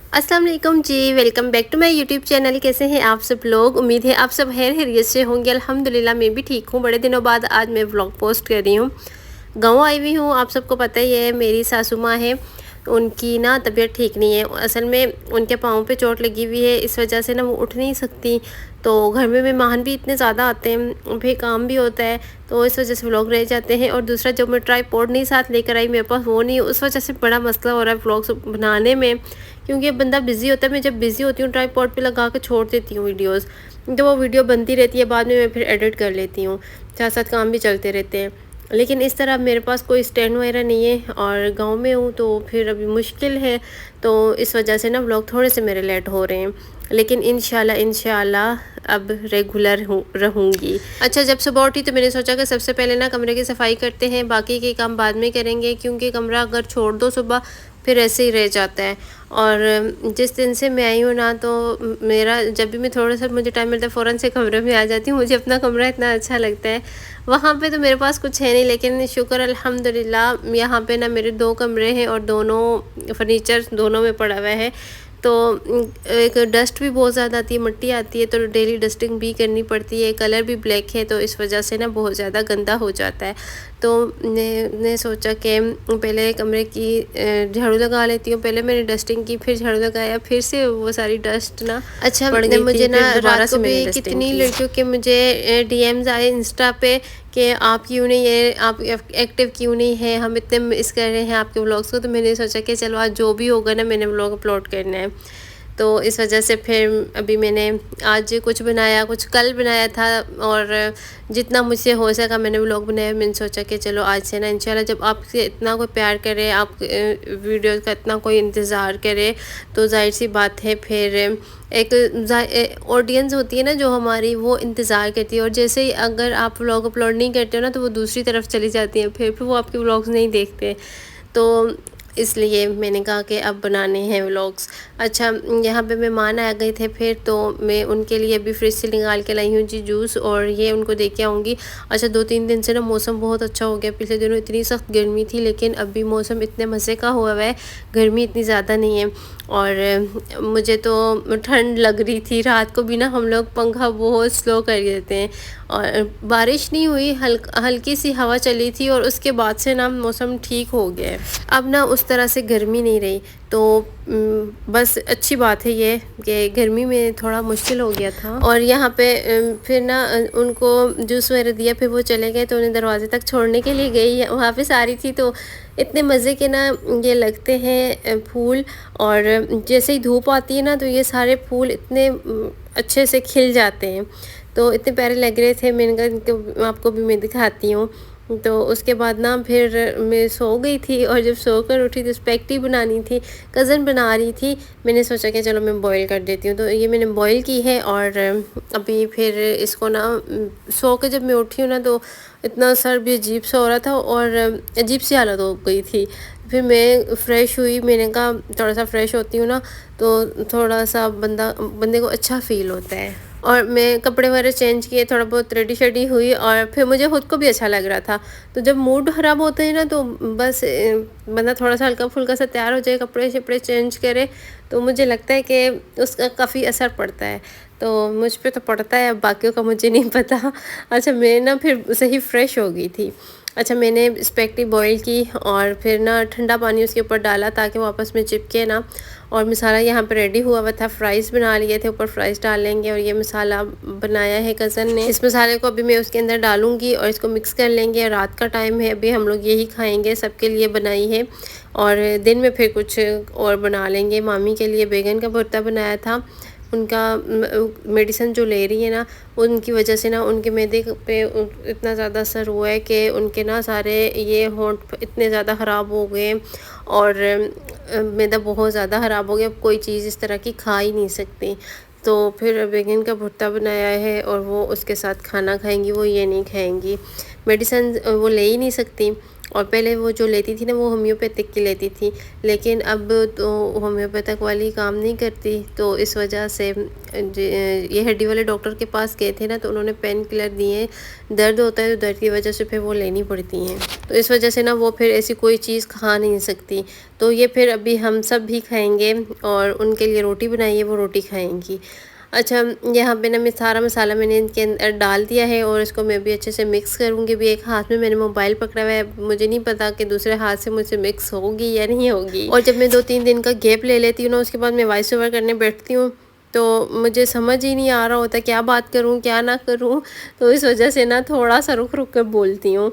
अस्सलाम वालेकुम जी। Welcome back to my YouTube channel. कैसे हैं आप सब लोग? उम्मीद है आप सब खैरियत से होंगे। अल्हम्दुलिल्लाह मैं भी ठीक हूँ। बड़े दिनों बाद आज मैं व्लॉग पोस्ट कर रही हूँ। गाँव आई हुई हूँ, आप सबको पता ही है। मेरी सासू माँ है, उनकी ना तबीयत ठीक नहीं है। असल में उनके पाँव पे चोट लगी हुई है, इस वजह से ना वो उठ नहीं सकती। तो घर में मेहमान भी इतने ज़्यादा आते हैं, फिर काम भी होता है, तो इस वजह से व्लॉग रह जाते हैं। और दूसरा, जब मैं ट्राईपॉड नहीं साथ लेकर आई, मेरे पास वो नहीं, उस वजह से बड़ा मसला हो रहा है व्लॉग्स बनाने में, क्योंकि बंदा बिज़ी होता है। मैं जब बिज़ी होती हूँ ट्राईपॉड पे लगा के छोड़ देती हूँ वीडियोस, तो वो वीडियो बनती रहती है, बाद में मैं फिर एडिट कर लेती हूँ, साथ साथ काम भी चलते रहते हैं। लेकिन इस तरह मेरे पास कोई स्टैंड वगैरह नहीं है और गांव में हूँ, तो फिर अभी मुश्किल है। तो इस वजह से ना व्लॉग थोड़े से मेरे लेट हो रहे हैं, लेकिन इंशाल्लाह अब रेगुलर रहूँगी। अच्छा, जब सुबह उठी तो मैंने सोचा कि सबसे पहले ना कमरे की सफाई करते हैं, बाकी के काम बाद में करेंगे, क्योंकि कमरा अगर छोड़ दो सुबह फिर ऐसे ही रह जाता है। और जिस दिन से मैं आई हूँ ना, तो मेरा जब भी मैं थोड़ा सा मुझे टाइम मिलता है फ़ौरन से कमरे में आ जाती हूँ। मुझे अपना कमरा इतना अच्छा लगता है। वहाँ पे तो मेरे पास कुछ है नहीं, लेकिन शुक्र अल्हम्दुलिल्लाह यहाँ पे ना मेरे 2 कमरे हैं और दोनों फर्नीचर दोनों में पड़ा हुआ है। तो एक डस्ट भी बहुत ज़्यादा आती है, मिट्टी आती है, तो डेली डस्टिंग भी करनी पड़ती है। कलर भी ब्लैक है, तो इस वजह से ना बहुत ज़्यादा गंदा हो जाता है। तो ने सोचा कि पहले कमरे की झाड़ू लगा लेती हूँ। पहले मैंने डस्टिंग की, फिर झाड़ू लगाया, फिर से वो सारी डस्ट ना अच्छा पड़ गई मुझे थी। ना रात को भी कितनी लड़कियों के मुझे डीएम्स आए इंस्टा पे कि आप क्यों नहीं है, आप एक्टिव क्यों नहीं है, हम इतने मिस कर रहे हैं आपके व्लॉग्स को। तो मैंने सोचा कि चलो आज जो भी होगा ना, मैंने व्लॉग अपलोड करना है। तो इस वजह से फिर अभी मैंने आज कुछ बनाया, कुछ कल बनाया था, और जितना मुझसे हो सका मैंने व्लॉग बनाया। मैंने सोचा कि चलो आज से ना इंशाल्लाह, जब आपसे इतना कोई प्यार करे, आप वीडियो का इतना कोई इंतज़ार करे, तो जाहिर सी बात है फिर एक ऑडियंस होती है ना जो हमारी, वो इंतज़ार करती है। और जैसे ही अगर आप व्लॉग अपलोड नहीं करते हो ना, तो वो दूसरी तरफ चली जाती हैं, फिर वो आपके व्लॉग्स नहीं देखते। तो इसलिए मैंने कहा कि अब बनाने हैं व्लॉग्स। अच्छा, यहाँ पे मेहमान आ गए थे फिर, तो मैं उनके लिए अभी फ्रिज से निकाल के लाई हूँ जी जूस, और ये उनको दे के आऊँगी। अच्छा, 2-3 दिन से ना मौसम बहुत अच्छा हो गया। पिछले दिनों इतनी सख्त गर्मी थी, लेकिन अभी मौसम इतने मज़े का हुआ है, गर्मी इतनी ज़्यादा नहीं है। और मुझे तो ठंड लग रही थी। रात को भी ना हम लोग पंखा बहुत स्लो कर देते हैं, और बारिश नहीं हुई, हल्की सी हवा चली थी, और उसके बाद से ना मौसम ठीक हो गया है। अब ना उस तरह से गर्मी नहीं रही, तो बस अच्छी बात है ये कि गर्मी में थोड़ा मुश्किल हो गया था। और यहाँ पे फिर ना उनको जूस वगैरह दिया, फिर वो चले गए, तो उन्हें दरवाजे तक छोड़ने के लिए गई। वहाँ पे सारी थी, तो इतने मज़े के ना ये लगते हैं फूल। और जैसे ही धूप आती है ना, तो ये सारे फूल इतने अच्छे से खिल जाते हैं, तो इतने प्यारे लग रहे थे। मैंने कहा इनको आपको भी मैं दिखाती हूँ। तो उसके बाद ना फिर मैं सो गई थी, और जब सोकर उठी तो स्पेगेटी बनानी थी, कज़न बना रही थी। मैंने सोचा कि चलो मैं बॉईल कर देती हूँ, तो ये मैंने बॉईल की है। और अभी फिर इसको ना सो के जब मैं उठी हूँ ना, तो इतना सर भी अजीब सा हो रहा था, और अजीब सी हालत हो गई थी। फिर मैं फ़्रेश हुई, मैंने कहा थोड़ा सा फ़्रेश होती हूँ ना, तो थोड़ा सा बंदे को अच्छा फ़ील होता है। और मैं कपड़े वगैरह चेंज किए, थोड़ा बहुत रेडी शेडी हुई, और फिर मुझे खुद को भी अच्छा लग रहा था। तो जब मूड ख़राब होते हैं ना, तो बस बंदा थोड़ा सा हल्का फुल्का सा तैयार हो जाए, कपड़े शपड़े चेंज करे, तो मुझे लगता है कि उसका काफ़ी असर पड़ता है। तो मुझ पे तो पड़ता है, अब बाकियों का मुझे नहीं पता। अच्छा, मैं ना फिर सही फ़्रेश हो गई थी। अच्छा, मैंने स्पेगेटी बॉईल की, और फिर ना ठंडा पानी उसके ऊपर डाला ताकि वो आपस में चिपके ना। और मसाला यहाँ पे रेडी हुआ हुआ था, फ्राइज़ बना लिए थे, ऊपर फ्राइज़ डाल लेंगे। और ये मसाला बनाया है कज़न ने। इस मसाले को अभी मैं उसके अंदर डालूँगी, और इसको मिक्स कर लेंगे। रात का टाइम है, अभी हम लोग यही खाएँगे, सबके लिए बनाई है। और दिन में फिर कुछ और बना लेंगे। मामी के लिए बैगन का भरता बनाया था। उनका मेडिसिन जो ले रही है ना, उनकी वजह से ना उनके मैदे पे इतना ज़्यादा असर हुआ है कि उनके ना सारे ये होंठ इतने ज़्यादा ख़राब हो गए, और मैदा बहुत ज़्यादा ख़राब हो गया। अब कोई चीज़ इस तरह की खा ही नहीं सकती। तो फिर बैगन का भुर्ता बनाया है, और वो उसके साथ खाना खाएंगी, वो ये नहीं खाएंगी। मेडिसिन वो ले ही नहीं सकती, और पहले वो जो लेती थी ना वो होम्योपैथिक की लेती थी, लेकिन अब तो होम्योपैथिक वाली काम नहीं करती, तो इस वजह से ये हड्डी वाले डॉक्टर के पास गए थे ना, तो उन्होंने पेन किलर दिए। दर्द होता है तो दर्द की वजह से फिर वो लेनी पड़ती हैं, तो इस वजह से ना वो फिर ऐसी कोई चीज़ खा नहीं सकती। तो ये फिर अभी हम सब भी खाएंगे और उनके लिए रोटी बनाई है, वो रोटी खाएंगी। अच्छा, यहाँ पे ना मैं सारा मसाला मैंने इनके अंदर डाल दिया है और इसको मैं भी अच्छे से मिक्स करूँगी। अभी एक हाथ में मैंने मोबाइल पकड़ा हुआ है, मुझे नहीं पता कि दूसरे हाथ से मुझसे मिक्स होगी या नहीं होगी। और जब मैं 2-3 दिन का गैप ले लेती हूँ ना, उसके बाद मैं वॉइस ओवर करने बैठती हूँ, तो मुझे समझ ही नहीं आ रहा होता क्या बात करूँ क्या ना करूँ, तो इस वजह से ना थोड़ा सा रुक रुक कर बोलती हूँ।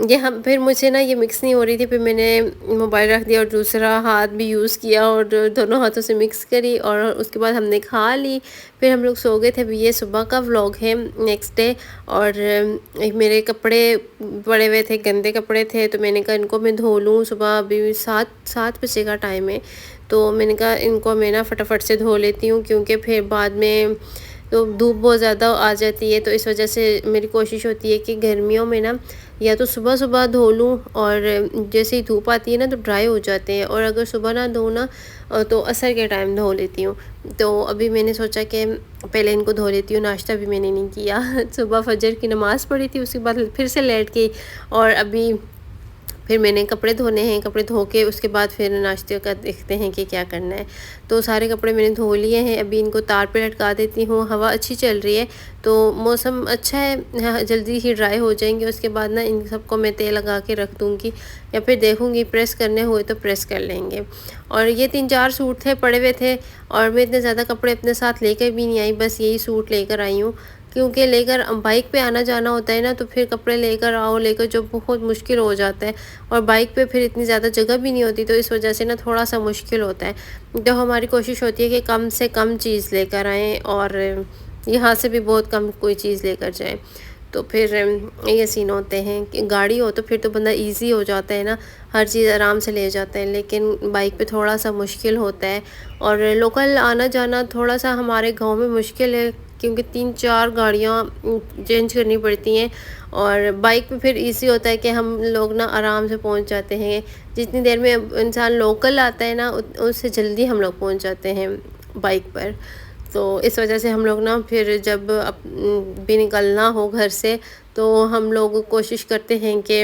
यहाँ फिर मुझे ना ये मिक्स नहीं हो रही थी, फिर मैंने मोबाइल रख दिया और दूसरा हाथ भी यूज़ किया और दोनों हाथों से मिक्स करी और उसके बाद हमने खा ली। फिर हम लोग सो गए थे। अभी ये सुबह का व्लॉग है, नेक्स्ट डे। और मेरे कपड़े पड़े हुए थे, गंदे कपड़े थे, तो मैंने कहा इनको मैं धो लूँ। सुबह अभी 7 बजे का टाइम है, तो मैंने कहा इनको मैं ना फटाफट से धो लेती हूँ, क्योंकि फिर बाद में तो धूप बहुत ज़्यादा आ जाती है। तो इस वजह से मेरी कोशिश होती है कि गर्मियों में ना या तो सुबह सुबह धो लूँ, और जैसे ही धूप आती है ना तो ड्राई हो जाते हैं, और अगर सुबह ना धो ना तो असर के टाइम धो लेती हूँ। तो अभी मैंने सोचा कि पहले इनको धो लेती हूँ। नाश्ता भी मैंने नहीं किया सुबह फजर की नमाज़ पढ़ी थी, उसके बाद फिर से लेट गई, और अभी फिर मैंने कपड़े धोने हैं। कपड़े धो के उसके बाद फिर नाश्ते का देखते हैं कि क्या करना है। तो सारे कपड़े मैंने धो लिए हैं, अभी इनको तार पे लटका देती हूँ। हवा अच्छी चल रही है तो मौसम अच्छा है, हाँ, जल्दी ही ड्राई हो जाएंगे। उसके बाद ना इन सबको मैं तेल लगा के रख दूँगी, या फिर देखूँगी प्रेस करने हुए तो प्रेस कर लेंगे। और ये 3-4 सूट थे पड़े हुए थे, और मैं इतने ज़्यादा कपड़े अपने साथ लेकर भी नहीं आई, बस यही सूट लेकर आई हूँ, क्योंकि लेकर बाइक पे आना जाना होता है ना, तो फिर कपड़े लेकर आओ लेकर जो बहुत मुश्किल हो जाता है, और बाइक पे फिर इतनी ज़्यादा जगह भी नहीं होती, तो इस वजह से ना थोड़ा सा मुश्किल होता है। तो हमारी कोशिश होती है कि कम से कम चीज़ लेकर आएँ, और यहाँ से भी बहुत कम कोई चीज़ लेकर जाएँ। तो फिर ये सीन होते हैं कि गाड़ी हो तो फिर तो बंदा इजी हो जाता है ना, हर चीज़ आराम से ले जाते हैं, लेकिन बाइक पे थोड़ा सा मुश्किल होता है। और लोकल आना जाना थोड़ा सा हमारे गांव में मुश्किल है, क्योंकि 3-4 गाड़ियाँ चेंज करनी पड़ती हैं, और बाइक पे फिर इजी होता है कि हम लोग ना आराम से पहुंच जाते हैं। जितनी देर में इंसान लोकल आता है ना, उससे जल्दी हम लोग पहुंच जाते हैं बाइक पर। तो इस वजह से हम लोग ना फिर जब भी निकलना हो घर से, तो हम लोग कोशिश करते हैं कि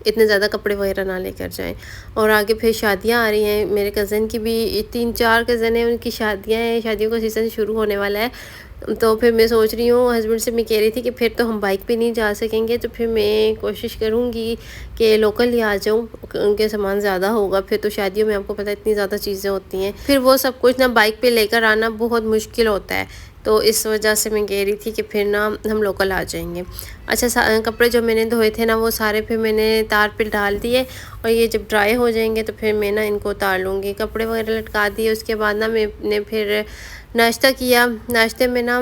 इतने ज़्यादा कपड़े वगैरह ना लेकर जाएं। और आगे फिर शादियां आ रही हैं, मेरे कज़न की भी 3-4 कज़न हैं, उनकी शादियां हैं, शादियों का सीज़न शुरू होने वाला है। तो फिर मैं सोच रही हूँ, हस्बैंड से मैं कह रही थी कि फिर तो हम बाइक पे नहीं जा सकेंगे, तो फिर मैं कोशिश करूँगी कि लोकल ही आ जाऊँ, उनके सामान ज़्यादा होगा। फिर तो शादियों में आपको पता है इतनी ज़्यादा चीज़ें होती हैं, फिर वो सब कुछ ना बाइक पे लेकर आना बहुत मुश्किल होता है। तो इस वजह से मैं कह रही थी कि फिर ना हम लोकल आ जाएंगे। अच्छा, कपड़े जो मैंने धोए थे ना वो सारे फिर मैंने तार पे डाल दिए, और ये जब ड्राई हो जाएंगे तो फिर मैं ना इनको उतार लूँगी। कपड़े वगैरह लटका दिए, उसके बाद ना मैंने फिर नाश्ता किया। नाश्ते में ना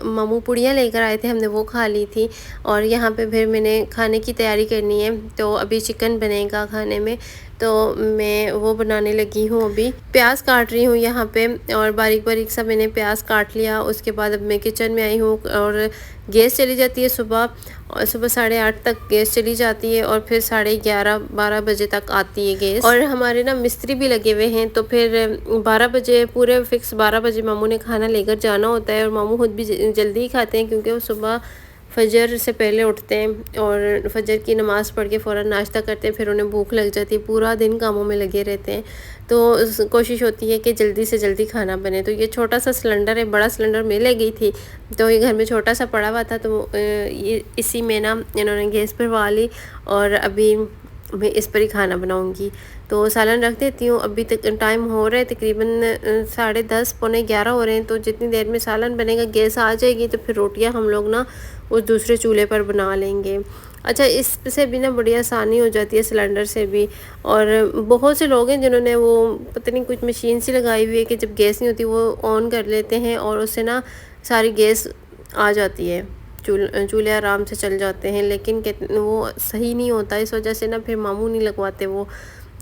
मामू पुड़ियाँ लेकर आए थे, हमने वो खा ली थी। और यहाँ पे फिर मैंने खाने की तैयारी करनी है, तो अभी चिकन बनेगा खाने में, तो मैं वो बनाने लगी हूँ। अभी प्याज काट रही हूँ यहाँ पे, और बारीक बारीक सा मैंने प्याज काट लिया। उसके बाद अब मैं किचन में आई हूँ, और गैस चली जाती है सुबह, और सुबह 8:30 तक गैस चली जाती है, और फिर 11:30-12 बजे तक आती है गैस। और हमारे ना मिस्त्री भी लगे हुए हैं, तो फिर 12 बजे पूरे फिक्स 12 बजे मामू ने खाना लेकर जाना होता है। और मामू खुद भी जल्दी ही खाते हैं, क्योंकि वो सुबह फजर से पहले उठते हैं और फजर की नमाज़ पढ़ के फ़ौरन नाश्ता करते हैं, फिर उन्हें भूख लग जाती है, पूरा दिन कामों में लगे रहते हैं। तो कोशिश होती है कि जल्दी से जल्दी खाना बने। तो ये छोटा सा सिलेंडर है, बड़ा सिलेंडर मैं ले गई थी, तो ये घर में छोटा सा पड़ा हुआ था, तो ये इसी में ना इन्होंने गैस भरवा ली, और अभी मैं इस पर ही खाना बनाऊंगी। तो सालन रख देती हूँ। अभी तक टाइम हो रहा है तकरीबन 10:30 पौने 11 हो रहे हैं, तो जितनी देर में सालन बनेगा गैस आ जाएगी, तो फिर रोटियाँ हम लोग ना उस दूसरे चूल्हे पर बना लेंगे। अच्छा, इससे भी ना बड़ी आसानी हो जाती है सिलेंडर से भी। और बहुत से लोग हैं जिन्होंने वो पता नहीं कुछ मशीन सी लगाई हुई है कि जब गैस नहीं होती वो ऑन कर लेते हैं, और उससे ना सारी गैस आ जाती है, चूल्हे आराम से चल जाते हैं। लेकिन वो सही नहीं होता, इस वजह से ना फिर मामू नहीं लगवाते वो,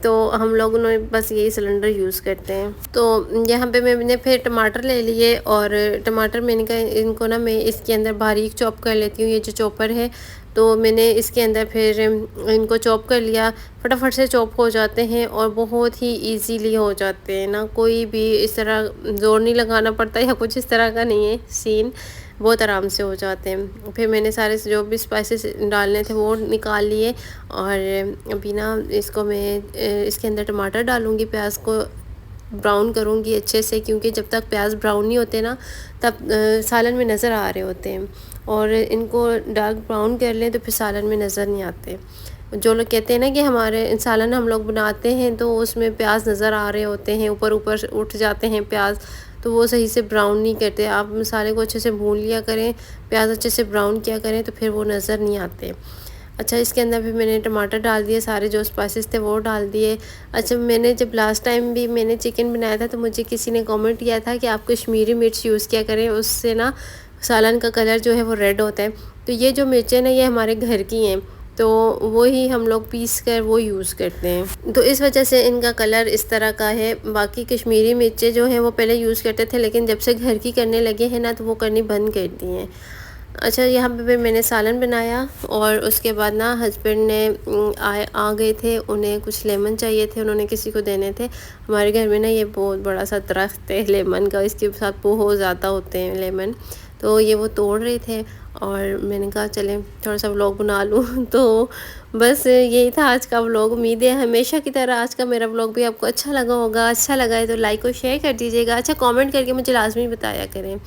तो हम लोग ने बस यही सिलेंडर यूज़ करते हैं। तो यहाँ पे मैंने फिर टमाटर ले लिए, और टमाटर मैंने कहा इनको ना मैं इसके अंदर बारीक चॉप कर लेती हूँ। ये जो चॉपर है तो मैंने इसके अंदर फिर इनको चॉप कर लिया। फटाफट से चॉप हो जाते हैं और बहुत ही इजीली हो जाते हैं ना, कोई भी इस तरह ज़ोर नहीं लगाना पड़ता या कुछ इस तरह का नहीं है सीन, बहुत आराम से हो जाते हैं। फिर मैंने सारे जो भी स्पाइसेस डालने थे वो निकाल लिए और अभी ना इसको मैं इसके अंदर टमाटर डालूँगी, प्याज को ब्राउन करूँगी अच्छे से, क्योंकि जब तक प्याज ब्राउन नहीं होते ना तब सालन में नज़र आ रहे होते हैं, और इनको डार्क ब्राउन कर लें तो फिर सालन में नज़र नहीं आते। जो लोग कहते हैं ना कि हमारे सालन हम लोग बनाते हैं तो उसमें प्याज नज़र आ रहे होते हैं, ऊपर ऊपर उठ जाते हैं प्याज, तो वो सही से ब्राउन नहीं करते। आप मसाले को अच्छे से भून लिया करें, प्याज अच्छे से ब्राउन किया करें, तो फिर वो नज़र नहीं आते। अच्छा, इसके अंदर फिर मैंने टमाटर डाल दिए, सारे जो स्पाइसेस थे वो डाल दिए। अच्छा, मैंने जब लास्ट टाइम भी मैंने चिकन बनाया था तो मुझे किसी ने कमेंट किया था कि आप कश्मीरी मिर्च यूज़ किया करें, उससे ना सालन का कलर जो है वो रेड होता है। तो ये जो मिर्चें ना ये हमारे घर की हैं, तो वो ही हम लोग पीस कर वो यूज़ करते हैं, तो इस वजह से इनका कलर इस तरह का है। बाकी कश्मीरी मिर्चें जो हैं वो पहले यूज़ करते थे, लेकिन जब से घर की करने लगे हैं ना तो वो करनी बंद कर दी हैं। अच्छा, यहाँ पे मैंने सालन बनाया और उसके बाद ना हस्बैंड ने आ गए थे, उन्हें कुछ लेमन चाहिए थे, उन्होंने किसी को देने थे। हमारे घर में ना ये बहुत बड़ा सा दरख्त है लेमन का, इसके साथ बहुत ज़्यादा होते हैं लेमन, तो ये वो तोड़ रहे थे और मैंने कहा चलें थोड़ा सा व्लॉग बना लूँ तो बस यही था आज का व्लॉग। उम्मीद है हमेशा की तरह आज का मेरा व्लॉग भी आपको अच्छा लगा होगा। अच्छा लगा है तो लाइक और शेयर कर दीजिएगा। अच्छा, कमेंट करके मुझे लाजमी बताया करें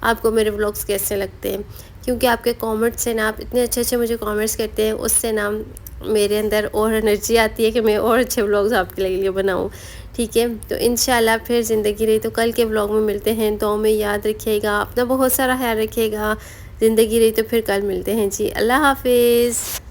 आपको मेरे व्लॉग्स कैसे लगते हैं, क्योंकि आपके कमेंट्स से ना, आप इतने अच्छे अच्छे मुझे कमेंट्स करते हैं, उससे ना मेरे अंदर और एनर्जी आती है कि मैं और अच्छे व्लॉग्स आपके लिए बनाऊं। ठीक है, तो इंशाल्लाह फिर ज़िंदगी रही तो कल के व्लॉग में मिलते हैं। तो में याद रखिएगा, अपना बहुत सारा ख्याल रखिएगा। ज़िंदगी रही तो फिर कल मिलते हैं जी। अल्लाह हाफिज़।